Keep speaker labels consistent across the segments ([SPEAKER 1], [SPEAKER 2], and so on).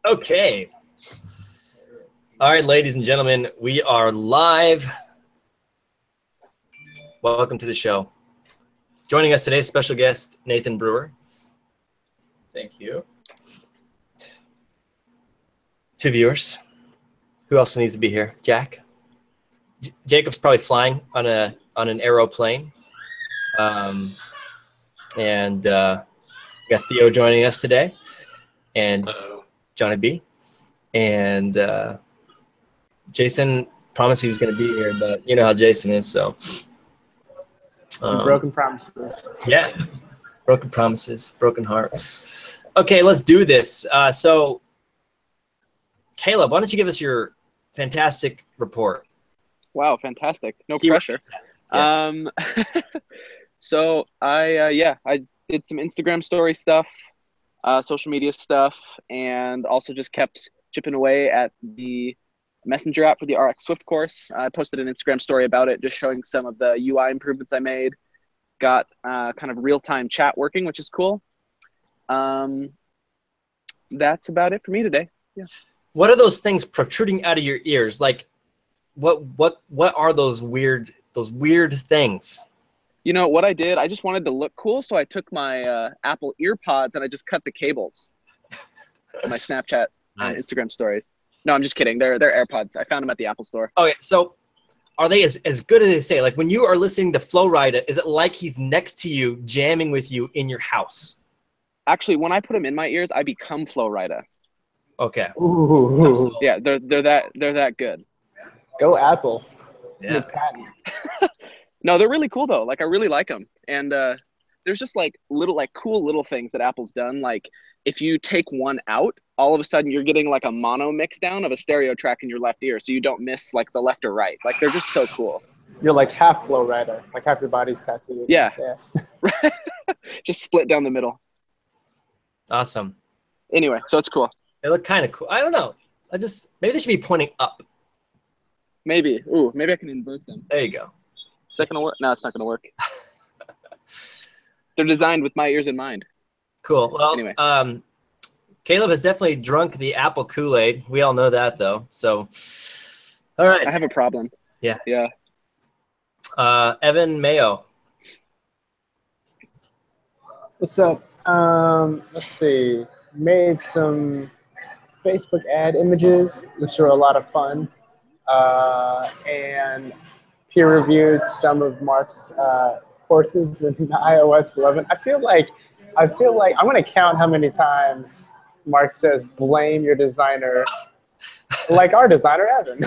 [SPEAKER 1] Okay. All right, ladies and gentlemen, we are live. Welcome to the show. Joining us today, special guest Nathan Brewer. Thank you. Two viewers. Who else needs to be here? Jack. Jacob's probably flying on an aeroplane. And we got Theo joining us today, and Johnny B. And Jason promised he was going to be here, but you know how Jason is, so.
[SPEAKER 2] Some broken promises.
[SPEAKER 1] Yeah, broken promises, broken hearts. Okay, let's do this. So, Caleb, why don't you give us your fantastic report?
[SPEAKER 3] Wow, fantastic. No pressure. Yes. So I did some Instagram story stuff, social media stuff, and also just kept chipping away at the Messenger app for the RX Swift course. I posted an Instagram story about it, just showing some of the UI improvements I made. Got kind of real-time chat working, which is cool. That's about it for me today. Yeah.
[SPEAKER 1] What are those things protruding out of your ears? Like, what are those weird things?
[SPEAKER 3] You know what I did? I just wanted to look cool, so I took my Apple EarPods and I just cut the cables. My Snapchat and Instagram stories. No, I'm just kidding. They're AirPods. I found them at the Apple store.
[SPEAKER 1] Okay, so are they as good as they say? Like when you are listening to Flo Rida, is it like he's next to you, jamming with you in your house?
[SPEAKER 3] Actually, when I put them in my ears, I become Flo Rida.
[SPEAKER 1] Okay.
[SPEAKER 2] Ooh.
[SPEAKER 3] Yeah, they're that good.
[SPEAKER 2] Go Apple.
[SPEAKER 1] Yeah.
[SPEAKER 3] No, they're really cool though. Like I really like them, and there's just like cool little things that Apple's done. Like if you take one out, all of a sudden you're getting like a mono mix down of a stereo track in your left ear, so you don't miss like the left or right. Like they're just so cool.
[SPEAKER 2] You're like half Flo Rida, like half your body's tattooed.
[SPEAKER 3] Yeah. Just split down the middle.
[SPEAKER 1] Awesome.
[SPEAKER 3] Anyway, so it's cool.
[SPEAKER 1] They look kind of cool. I don't know. Maybe they should be pointing up.
[SPEAKER 3] Maybe. Ooh, maybe I can invert them.
[SPEAKER 1] There you go.
[SPEAKER 3] Is that gonna work? No, it's not gonna work. They're designed with my ears in mind.
[SPEAKER 1] Cool. Well,
[SPEAKER 3] anyway.
[SPEAKER 1] Caleb has definitely drunk the apple Kool-Aid. We all know that, though. So, all right.
[SPEAKER 3] I have a problem.
[SPEAKER 1] Yeah.
[SPEAKER 3] Yeah.
[SPEAKER 1] Evan Mayo.
[SPEAKER 2] What's up? Let's see. Made some Facebook ad images, which were a lot of fun, and peer-reviewed some of Mark's courses in iOS 11. I feel like I'm going to count how many times Mark says, blame your designer, like our designer, Evan.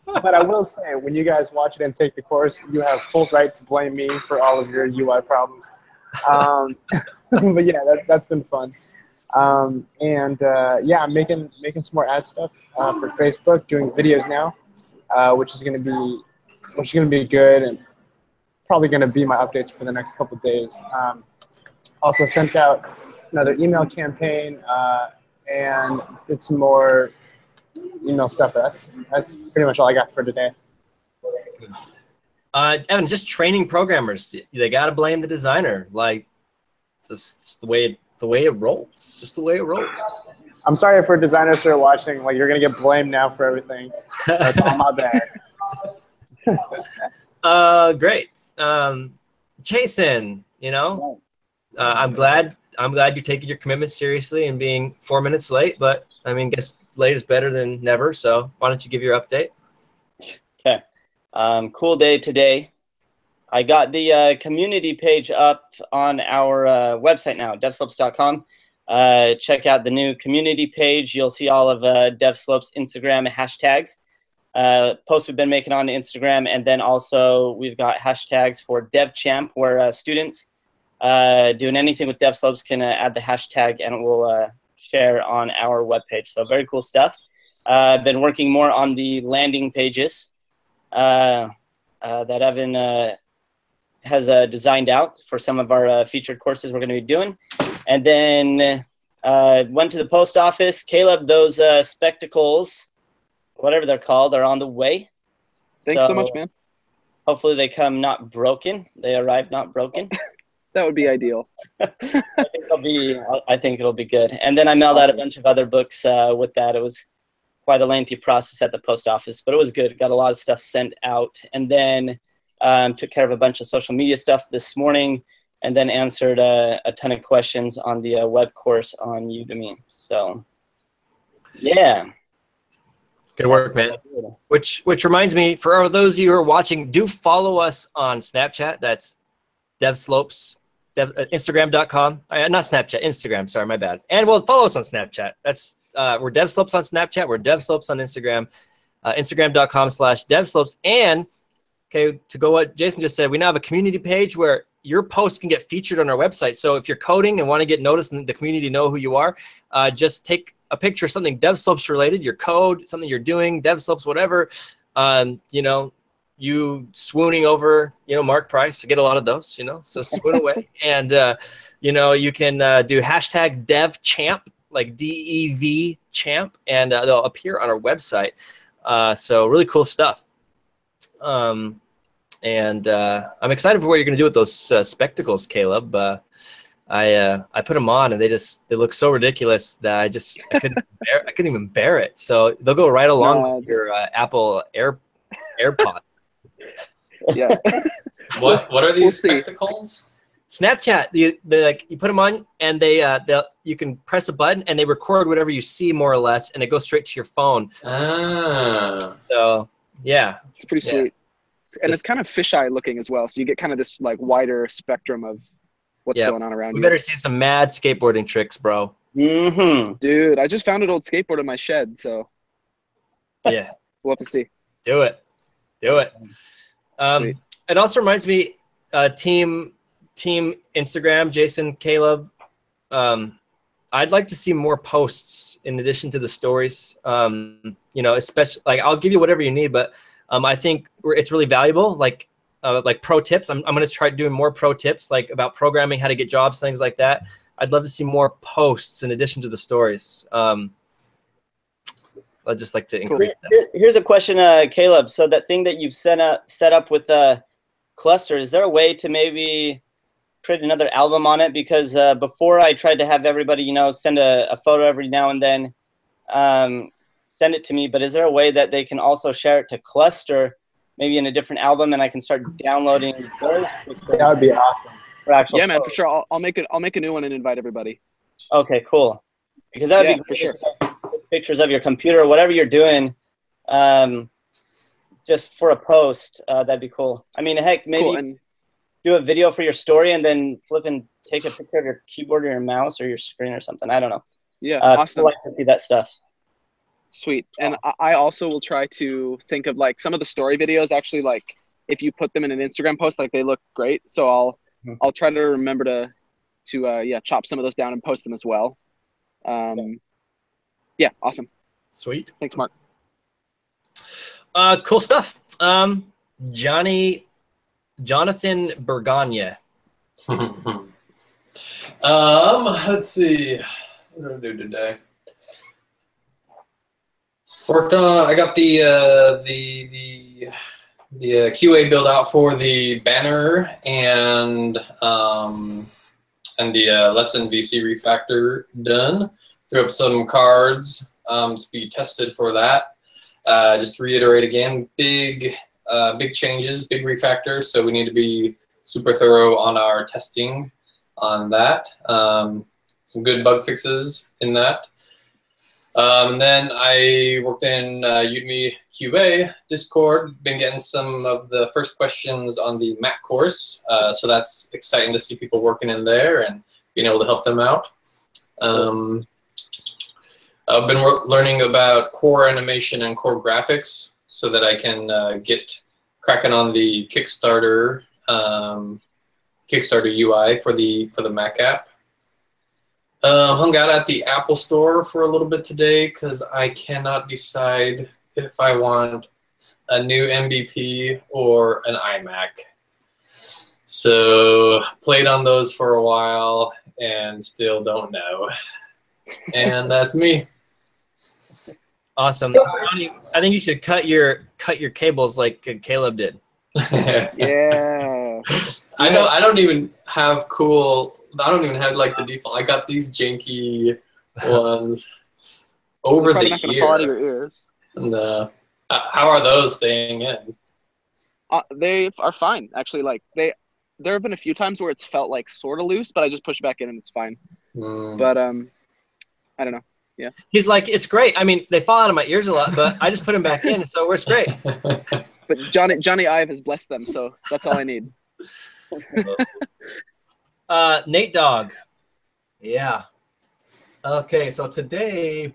[SPEAKER 2] But I will say, when you guys watch it and take the course, you have full right to blame me for all of your UI problems. But yeah, that's been fun. Yeah, I'm making some more ad stuff for Facebook, doing videos now, which is going to be good and probably going to be my updates for the next couple of days. Also sent out another email campaign and did some more email stuff. That's pretty much all I got for today.
[SPEAKER 1] Evan, just training programmers. They got to blame the designer. Like, it's just the way it rolls. Just the way it rolls.
[SPEAKER 2] I'm sorry for designers who are watching. Like, you're gonna get blamed now for everything. That's all my bad.
[SPEAKER 1] Great. Jason, you know, I'm glad you're taking your commitment seriously and being 4 minutes late. But I mean, guess late is better than never. So why don't you give your update?
[SPEAKER 4] Okay. Cool day today. I got the community page up on our website now, devslopes.com. Check out the new community page. You'll see all of Devslopes Instagram hashtags. Posts we've been making on Instagram, and then also we've got hashtags for DevChamp, where students doing anything with Devslopes can add the hashtag, and it will share on our webpage. So very cool stuff. I've been working more on the landing pages that Evan has designed out for some of our featured courses we're going to be doing. And then went to the post office. Caleb, those spectacles, whatever they're called, are on the way.
[SPEAKER 3] Thanks so much, man.
[SPEAKER 4] Hopefully they come not broken. They arrive not broken.
[SPEAKER 3] That would be ideal.
[SPEAKER 4] I think it'll be good. And then I mailed out a bunch of other books with that. It was quite a lengthy process at the post office, but it was good. Got a lot of stuff sent out, and then took care of a bunch of social media stuff this morning, and then answered a ton of questions on the web course on Udemy. So, yeah.
[SPEAKER 1] Good work, man. Which reminds me, for those of you who are watching, do follow us on Snapchat. That's Devslopes, Instagram.com. Not Snapchat, Instagram. Sorry, my bad. And well, follow us on Snapchat. That's we're Devslopes on Snapchat. We're Devslopes on Instagram. Instagram.com/Devslopes. And okay, to go what Jason just said, we now have a community page where your posts can get featured on our website. So if you're coding and want to get noticed and the community know who you are, just take a picture of something Devslopes related, your code, something you're doing, Devslopes, whatever. You know, you swooning over, you know, Mark Price. You get a lot of those, you know, so swoon away. And, you know, you can do hashtag DevChamp, like DEV champ, and they'll appear on our website. So really cool stuff. And I'm excited for what you're going to do with those spectacles, Caleb. I put them on and they look so ridiculous that I couldn't even bear it. So they'll go right along with your Apple AirPod.
[SPEAKER 3] Yeah.
[SPEAKER 5] What are these spectacles?
[SPEAKER 1] Snapchat. Like you put them on and you can press a button and they record whatever you see more or less, and it goes straight to your phone.
[SPEAKER 5] Ah.
[SPEAKER 1] So yeah,
[SPEAKER 3] it's pretty sweet. And it's kind of fisheye looking as well, so you get kind of this like wider spectrum of what's going on around you.
[SPEAKER 1] We better see some mad skateboarding tricks, bro.
[SPEAKER 4] Mm-hmm.
[SPEAKER 3] Dude, I just found an old skateboard in my shed, so
[SPEAKER 1] yeah,
[SPEAKER 3] we'll have to see.
[SPEAKER 1] Do it. It also reminds me, team Instagram, Jason, Caleb. I'd like to see more posts in addition to the stories. You know, especially like I'll give you whatever you need, but I think it's really valuable. Like pro tips. I'm going to try doing more pro tips, like about programming, how to get jobs, things like that. I'd love to see more posts in addition to the stories. I'd just like to increase that.
[SPEAKER 4] Here's a question, Caleb. So that thing that you've set up with Cluster, is there a way to maybe create another album on it? Because before I tried to have everybody, you know, send a photo every now and then, send it to me. But is there a way that they can also share it to Cluster, maybe in a different album, and I can start downloading those?
[SPEAKER 2] That would be awesome.
[SPEAKER 3] Yeah, man, for sure. I'll make a new one and invite everybody.
[SPEAKER 4] Okay, cool. Because that would be great.
[SPEAKER 3] For sure.
[SPEAKER 4] Pictures of your computer, whatever you're doing, just for a post, that'd be cool. I mean, heck, maybe do a video for your story and then flip and take a picture of your keyboard or your mouse or your screen or something. I don't know.
[SPEAKER 3] Yeah, awesome.
[SPEAKER 4] I'd like to see that stuff.
[SPEAKER 3] Sweet. And I also will try to think of like some of the story videos, actually, like if you put them in an Instagram post, like they look great. So I'll try to remember to chop some of those down and post them as well. Yeah, awesome.
[SPEAKER 1] Sweet.
[SPEAKER 3] Thanks, Mark.
[SPEAKER 1] Cool stuff. Jonathan Bergagne.
[SPEAKER 5] Let's see. What did I do today? Worked on. I got the QA build out for the banner and the lesson VC refactor done. Threw up some cards to be tested for that. Just to reiterate again, big changes, big refactors. So we need to be super thorough on our testing on that. Some good bug fixes in that. And then I worked in Udemy QA Discord, been getting some of the first questions on the Mac course. So that's exciting to see people working in there and being able to help them out. I've been learning about core animation and core graphics so that I can get cracking on the Kickstarter UI for the Mac app. Hung out at the Apple Store for a little bit today because I cannot decide if I want a new MVP or an iMac. So played on those for a while and still don't know. And that's me.
[SPEAKER 1] Awesome. I think you should cut your cables like Caleb did.
[SPEAKER 3] Yeah. So
[SPEAKER 5] I don't even have cool. I don't even have like the default. I got these janky ones over
[SPEAKER 3] they're probably
[SPEAKER 5] the
[SPEAKER 3] not gonna fall out of your ears.
[SPEAKER 5] No. How are those staying in?
[SPEAKER 3] They are fine, actually. Like there have been a few times where it's felt like sort of loose, but I just push it back in and it's fine. But I don't know. Yeah.
[SPEAKER 1] He's like, it's great. I mean, they fall out of my ears a lot, but I just put them back in, so it works great.
[SPEAKER 3] But Johnny Ive has blessed them, so that's all I need.
[SPEAKER 1] Nate Dogg.
[SPEAKER 6] Yeah. Okay, so today,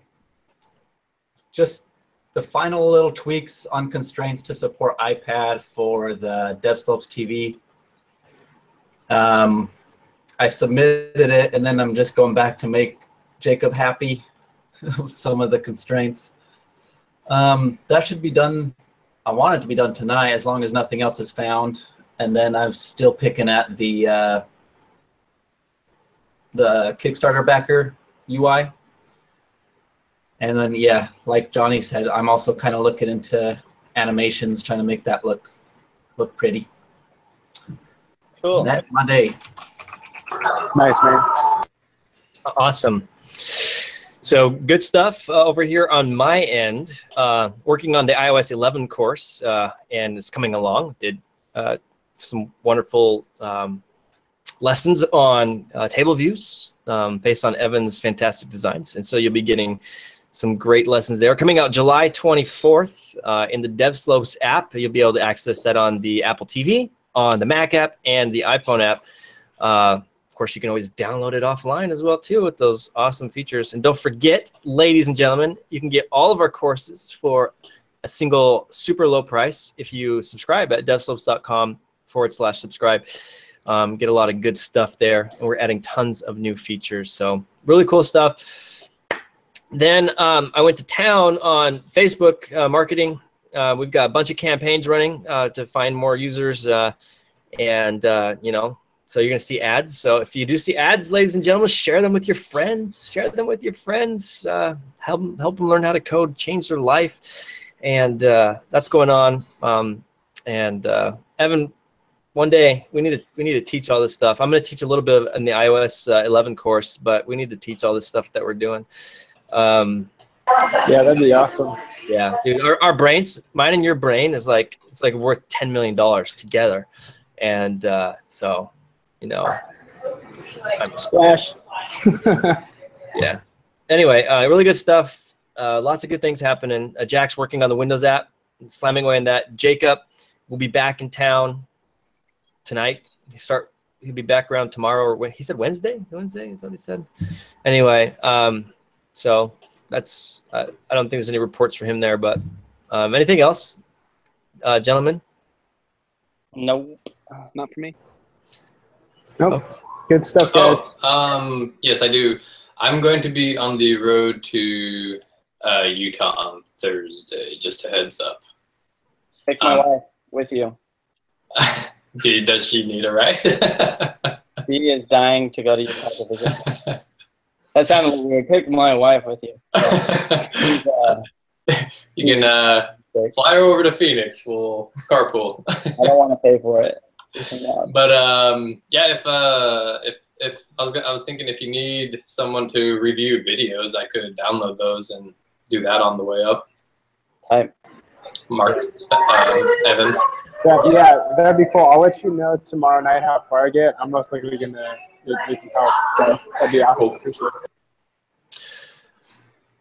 [SPEAKER 6] just the final little tweaks on constraints to support iPad for the Devslopes TV. I submitted it, and then I'm just going back to make Jacob happy with some of the constraints. That should be done. I want it to be done tonight, as long as nothing else is found. And then I'm still picking at the Kickstarter backer UI. And then, yeah, like Johnny said, I'm also kind of looking into animations, trying to make that look pretty.
[SPEAKER 4] Cool.
[SPEAKER 6] And that's my day.
[SPEAKER 2] Nice, man.
[SPEAKER 1] Awesome. So good stuff over here on my end. Working on the iOS 11 course, and it's coming along. Did some wonderful lessons on table views based on Evan's fantastic designs. And so you'll be getting some great lessons there. Coming out July 24th in the Devslopes app. You'll be able to access that on the Apple TV, on the Mac app, and the iPhone app. Of course, you can always download it offline as well, too, with those awesome features. And don't forget, ladies and gentlemen, you can get all of our courses for a single super low price if you subscribe at devslopes.com/subscribe. Get a lot of good stuff there. And we're adding tons of new features. So really cool stuff. Then I went to town on Facebook marketing. We've got a bunch of campaigns running to find more users. You know, so you're going to see ads. So if you do see ads, ladies and gentlemen, share them with your friends. Share them with your friends. Help them learn how to code, change their life. And that's going on. Evan, one day we need to teach all this stuff. I'm going to teach a little bit in the iOS 11 course, but we need to teach all this stuff that we're doing.
[SPEAKER 2] Yeah, that'd be awesome.
[SPEAKER 1] Yeah, dude, our brains, mine and your brain, is like, it's like worth $10 million together. And so, you know,
[SPEAKER 2] Splash.
[SPEAKER 1] yeah. Anyway, really good stuff. Lots of good things happening. Jack's working on the Windows app, slamming away on that. Jacob will be back in town tonight. He'll be back around tomorrow, or when he said Wednesday. Wednesday is what he said. Anyway, so that's I don't think there's any reports for him there, but anything else, gentlemen?
[SPEAKER 4] Nope.
[SPEAKER 3] Not for me.
[SPEAKER 2] Nope. Good stuff, guys.
[SPEAKER 5] Yes, I do. I'm going to be on the road to Utah on Thursday. Just a heads up.
[SPEAKER 4] Take my wife with you.
[SPEAKER 5] Does she need a ride?
[SPEAKER 4] She is dying to go to Utah to visit. That sounded weird. Take my wife with you.
[SPEAKER 5] You can fly her over to Phoenix. We'll carpool.
[SPEAKER 4] I don't want to pay for it.
[SPEAKER 5] But yeah, if I was thinking, if you need someone to review videos, I could download those and do that on the way up.
[SPEAKER 4] Type.
[SPEAKER 5] Mark, Evan.
[SPEAKER 2] Yeah, that'd be cool. I'll let you know tomorrow night how far I get. I'm most likely going to need some help, so that'd be awesome.
[SPEAKER 5] Cool.
[SPEAKER 2] Appreciate it.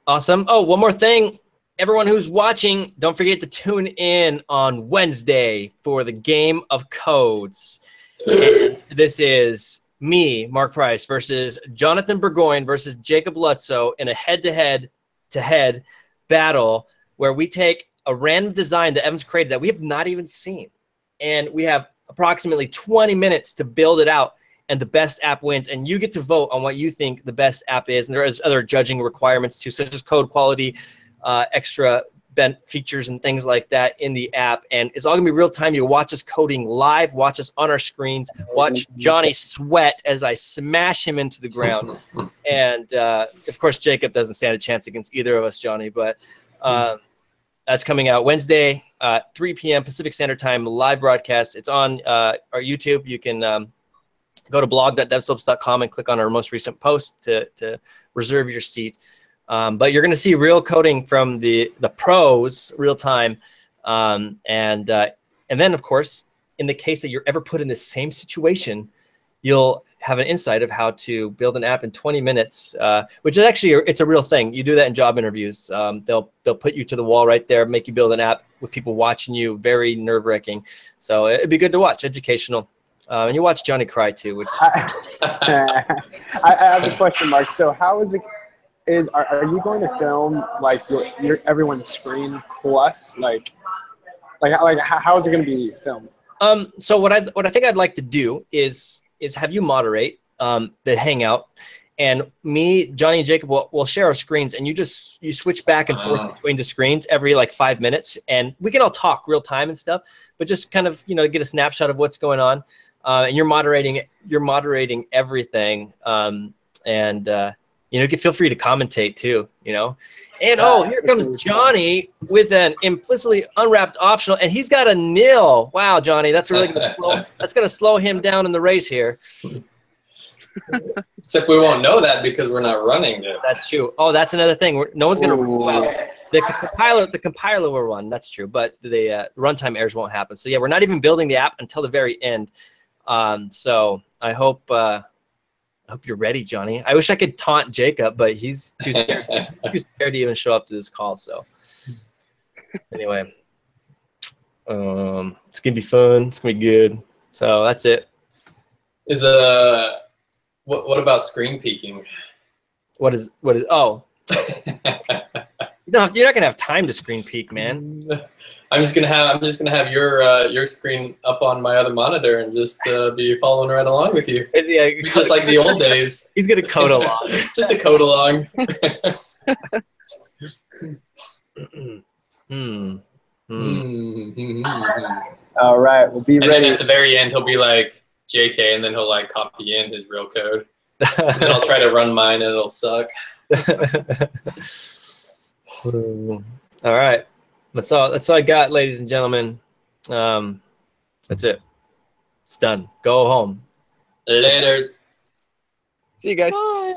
[SPEAKER 1] Awesome. Oh, one more thing. Everyone who's watching, don't forget to tune in on Wednesday for the Game of Codes. And this is me, Mark Price, versus Jonathan Burgoyne versus Jacob Lutzow in a head-to-head battle where we take a random design that Evan's created that we have not even seen. And we have approximately 20 minutes to build it out, and the best app wins. And you get to vote on what you think the best app is. And there is other judging requirements too, such as code quality, extra features and things like that in the app. And it's all gonna be real time. You watch us coding live, watch us on our screens, watch Johnny sweat as I smash him into the ground. And of course, Jacob doesn't stand a chance against either of us, Johnny, but That's coming out Wednesday, 3 p.m. Pacific Standard Time, live broadcast. It's on our YouTube. You can go to blog.devslopes.com and click on our most recent post to reserve your seat. But you're going to see real coding from the pros, real time, and then of course, in the case that you're ever put in the same situation, you'll have an insight of how to build an app in 20 minutes, which is actually, it's a real thing. You do that in job interviews. They'll put you to the wall right there, make you build an app with people watching you, very nerve-wracking. So it'd be good to watch, educational. And you watch Johnny cry too, which...
[SPEAKER 2] I have a question, Mark. So how is it, are you going to film like your everyone's screen plus like how is it going to be filmed?
[SPEAKER 1] So what I think I'd like to do is have you moderate the Hangout, and me, Johnny, and Jacob will share our screens, and you switch back and forth between the screens every like 5 minutes, and we can all talk real time and stuff, but just kind of get a snapshot of what's going on, and you're moderating everything, and you can feel free to commentate too, And here comes Johnny with an implicitly unwrapped optional, and he's got a nil. Wow, Johnny, that's really gonna slow him down in the race here.
[SPEAKER 5] Except we won't know that because we're not running it.
[SPEAKER 1] That's true. Oh, that's another thing. No one's gonna. Well, the compiler will run. That's true, but the runtime errors won't happen. So yeah, we're not even building the app until the very end. So I hope you're ready, Johnny. I wish I could taunt Jacob, but he's too scared. Too scared to even show up to this call. So anyway, it's gonna be fun. It's gonna be good. So that's it.
[SPEAKER 5] What about screen peeking?
[SPEAKER 1] What is? Oh, you're not gonna have time to screen peek, man.
[SPEAKER 5] I'm just gonna have your screen up on my other monitor and just be following right along with you.
[SPEAKER 1] Is he
[SPEAKER 5] just like the old days?
[SPEAKER 1] He's gonna code along.
[SPEAKER 5] It's just a code along.
[SPEAKER 2] All right, we'll be ready.
[SPEAKER 5] And then at the very end, he'll be like JK, and then he'll like copy in his real code. And then I'll try to run mine, and it'll suck.
[SPEAKER 1] All right, that's all I got, ladies and gentlemen. That's it. It's done. Go home.
[SPEAKER 5] Laters.
[SPEAKER 3] See you guys.
[SPEAKER 1] Bye.